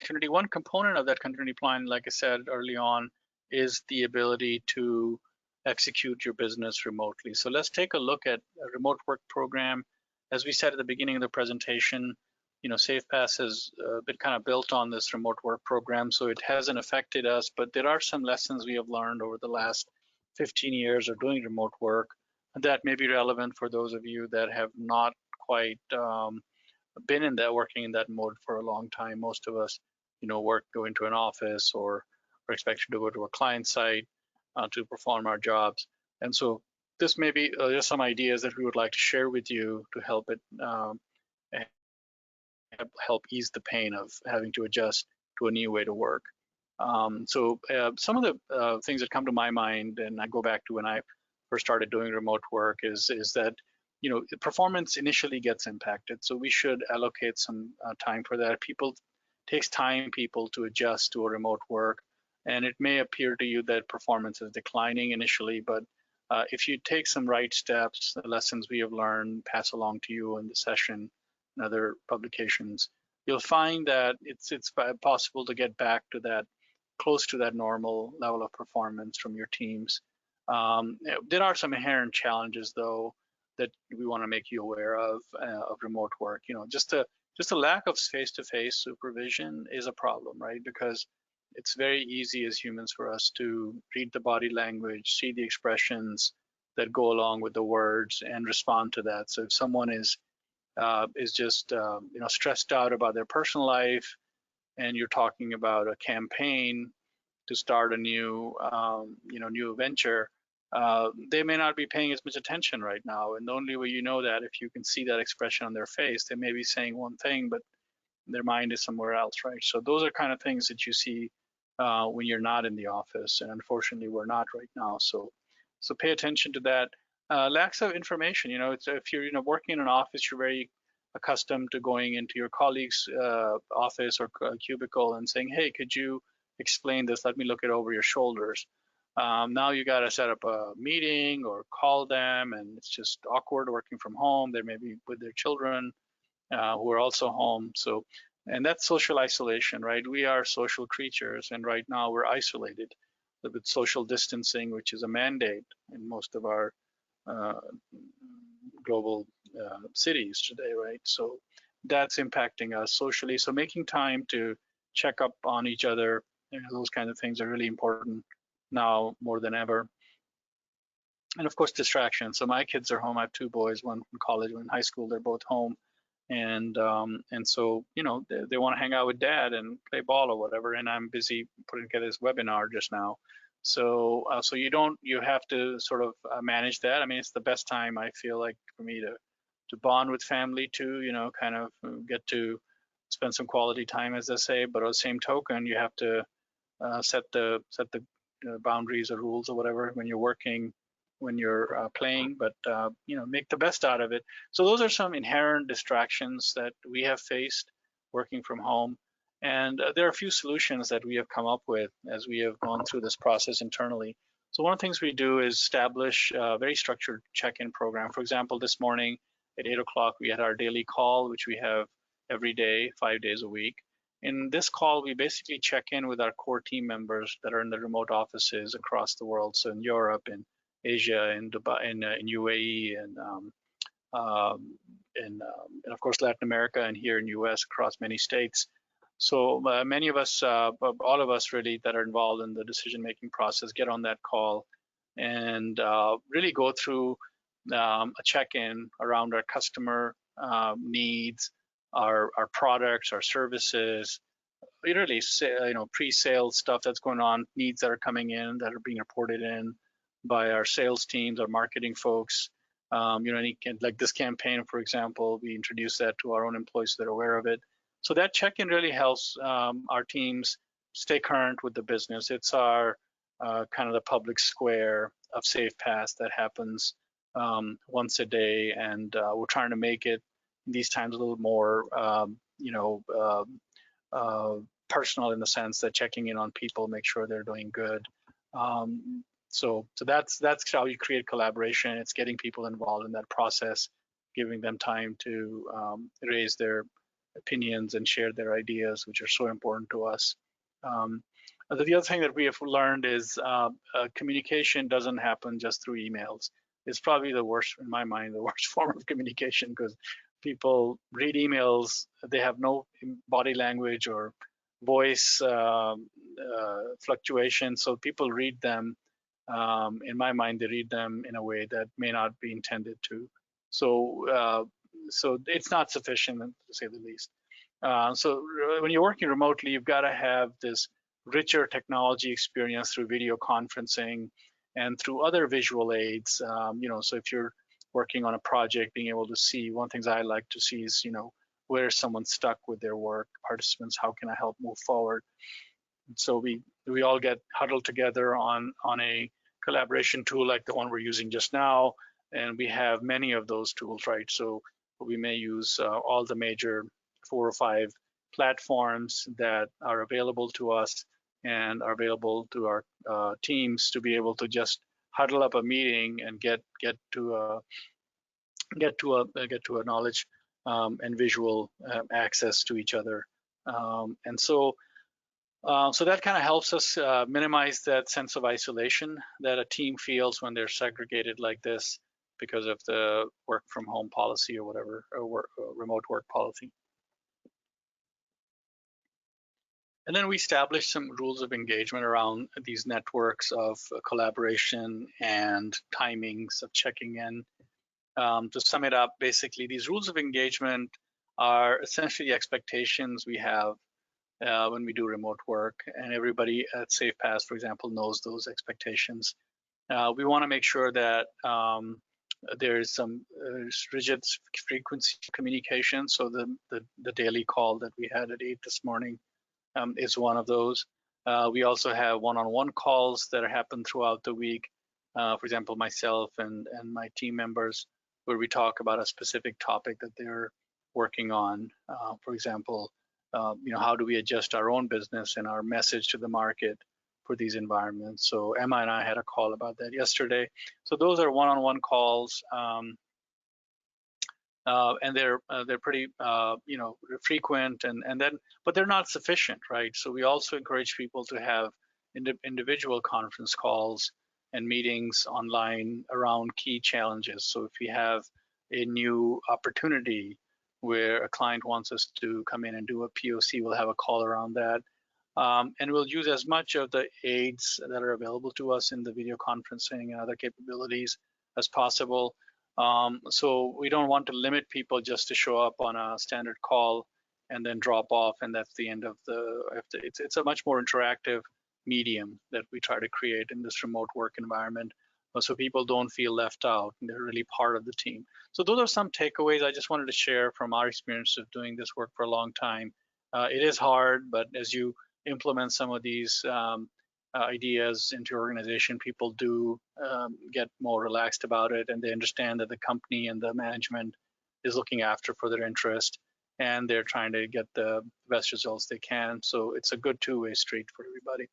continuity. One component of that continuity plan, like I said early on, is the ability to execute your business remotely. So let's take a look at a remote work program. As we said at the beginning of the presentation, SafePaaS has been kind of built on this remote work program, so it hasn't affected us, but there are some lessons we have learned over the last 15 years of doing remote work that may be relevant for those of you that have not quite been in that, working in that mode for a long time. Most of us, go into an office or are expected to go to a client site to perform our jobs. And so this may be just some ideas that we would like to share with you to help it help ease the pain of having to adjust to a new way to work. So some of the things that come to my mind, and I go back to when I first started doing remote work, is that performance initially gets impacted. So we should allocate some time for that. Takes time to adjust to a remote work, and it may appear to you that performance is declining initially, but if you take some right steps, the lessons we have learned, pass along to you in the session and other publications, you'll find that it's possible to get back to that, close to that normal level of performance from your teams. There are some inherent challenges, though, that we want to make you aware of remote work. Just a lack of face-to-face supervision is a problem, right? Because it's very easy as humans for us to read the body language, see the expressions that go along with the words, and respond to that. So if someone is just stressed out about their personal life, and you're talking about a campaign to start a new venture, they may not be paying as much attention right now. And the only way you know that, if you can see that expression on their face, they may be saying one thing, but their mind is somewhere else, right? So those are kind of things that you see when you're not in the office, and unfortunately we're not right now. So pay attention to that. Lacks of information. If you're working in an office, you're very accustomed to going into your colleague's office or cubicle and saying, "Hey, could you explain this? Let me look it over your shoulders." Now you got to set up a meeting or call them, and it's just awkward working from home. They may be with their children who are also home. And that's social isolation, right? We are social creatures, and right now we're isolated with social distancing, which is a mandate in most of our global cities today, right? So that's impacting us socially. So making time to check up on each other, those kind of things are really important now more than ever. And of course, distractions. So my kids are home. I have two boys, one in college, one in high school. They're both home. And so they want to hang out with dad and play ball or whatever, and I'm busy putting together this webinar just now. So you have to sort of manage that. I mean, it's the best time, I feel like, for me to bond with family too, kind of get to spend some quality time, as they say. But on the same token, you have to set the boundaries or rules or whatever when you're working, when you're playing, but make the best out of it. So those are some inherent distractions that we have faced working from home, and there are a few solutions that we have come up with as we have gone through this process internally. So one of the things we do is establish a very structured check-in program. For example, this morning at 8 o'clock we had our daily call, which we have every day, 5 days a week. In this call, we basically check in with our core team members that are in the remote offices across the world, so in Europe, in Asia, in Dubai, in UAE, and of course Latin America, and here in US, across many states. So many of us, all of us really, that are involved in the decision-making process, get on that call and really go through a check-in around our customer needs, our products, our services, really pre-sales stuff that's going on, needs that are coming in, that are being reported in by our sales teams, our marketing folks. Like this campaign, for example, we introduce that to our own employees so they're aware of it. So that check-in really helps our teams stay current with the business. It's our kind of the public square of SafePaaS that happens once a day, and we're trying to make it these times a little more personal, in the sense that checking in on people, make sure they're doing good. So that's how you create collaboration. It's getting people involved in that process, giving them time to raise their opinions and share their ideas, which are so important to us. The other thing that we have learned is communication doesn't happen just through emails. It's probably the worst, in my mind, the worst form of communication, because people read emails, they have no body language or voice fluctuation, so people read them. In my mind, they read them in a way that may not be intended to. So it's not sufficient, to say the least. So when you're working remotely, you've got to have this richer technology experience through video conferencing and through other visual aids. So if you're working on a project, being able to see, one of the things I like to see is, where is someone stuck with their work, participants, how can I help move forward? So we all get huddled together on a collaboration tool like the one we're using just now, and we have many of those tools, right? So we may use all the major 4 or 5 platforms that are available to us and are available to our teams to be able to just huddle up a meeting and get to a knowledge and visual access to each other. So that kind of helps us minimize that sense of isolation that a team feels when they're segregated like this because of the work from home policy or whatever, or remote work policy. And then we established some rules of engagement around these networks of collaboration and timings of checking in. To sum it up, basically, these rules of engagement are essentially expectations we have when we do remote work, and everybody at SafePaaS, for example, knows those expectations. We want to make sure that there's some rigid frequency communication. So the daily call that we had at 8 this morning is one of those. We also have one-on-one calls that happen throughout the week. For example, myself and my team members, where we talk about a specific topic that they're working on. For example, how do we adjust our own business and our message to the market for these environments? So Emma and I had a call about that yesterday. So those are one-on-one calls, and they're pretty frequent, but they're not sufficient, right? So we also encourage people to have individual conference calls and meetings online around key challenges. So if we have a new opportunity where a client wants us to come in and do a POC, we'll have a call around that. And we'll use as much of the aids that are available to us in the video conferencing and other capabilities as possible. So we don't want to limit people just to show up on a standard call and then drop off, and that's the end of it's a much more interactive medium that we try to create in this remote work environment, so people don't feel left out and they're really part of the team. So those are some takeaways I just wanted to share from our experience of doing this work for a long time. It is hard, but as you implement some of these ideas into your organization, people do get more relaxed about it, and they understand that the company and the management is looking after for their interest, and they're trying to get the best results they can. So it's a good two-way street for everybody.